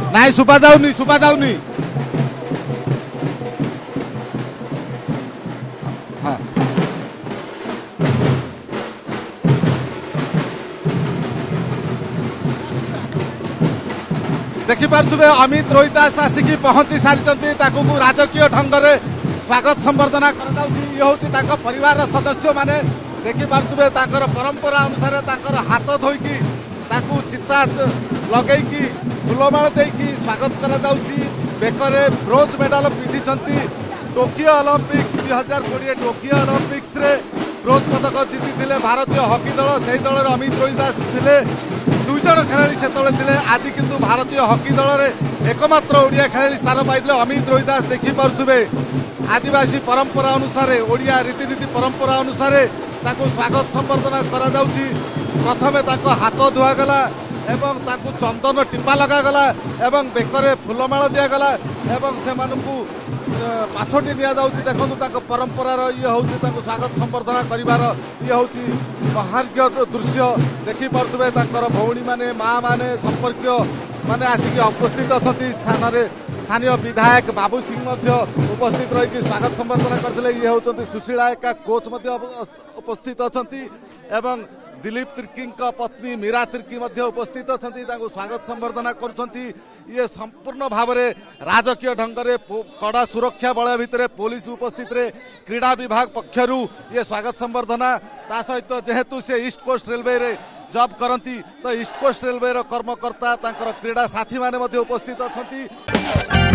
नाई सुबा जाऊनी सुबा जाऊनी हाँ देखिपे अमित रोहिदास आसिक पहुंची सारी राजकीय ढंग से स्वागत संबर्धना ये हूँ परिवार सदस्य माने देखिपे परंपरा अनुसार हाथ धोईकी चिता लगेकी फूलमाल देकी स्वागत करा बेकरे ब्रोंज मेडल पिंधि टोकियो ओलंपिक्स 2020 टोकियो ओलंपिक्स रे ब्रोंज पदक जीति भारतीय हॉकी दल से दल अमित रोहिदास थे दुई जन खेलाड़ी से आज किंतु भारतीय हॉकी दल में एकमात्र ओडिया खेलाड़ी स्थान पाई अमित रोहिदास देखिपे आदिवासी परंपरा अनुसार ओडिया रीतिनीति परंपरा अनुसार स्वागत संबर्धना करा प्रथमे हाथ धुआगला एवं चंदन टीपा लगागला एवं बेकरे फूलमाल दिगला एवं से पाछटी नि देखो परंपरार ये हूँ स्वागत संबर्धना कर ये हूँ सौभाग्य दृश्य देखिपे भौणी माने माँ माने संपर्क माने आसिक उपस्थित अच्छा स्थान स्थानीय विधायक बाबू सिंह उपस्थित रही स्वागत संबर्धना करते ये हूँ सुशीला एका कोच उपस्थित अच्छा एवं दिलीप तिर्की पत्नी मीरा तिर्की उपस्थित अच्छा स्वागत संबर्धना कर संपूर्ण भाव में राजकीय ढंग से कड़ा सुरक्षा बलय भितर पुलिस उपस्थित रे क्रीड़ा विभाग पक्षर ये स्वागत संबर्धना ता सहित जेहेतु से ईस्ट कोस्ट रेलवे रे जॉब करती तो ईस्ट कोस्ट रेलवे कर्मकर्ता क्रीड़ा साथी माने उपस्थित अच्छा।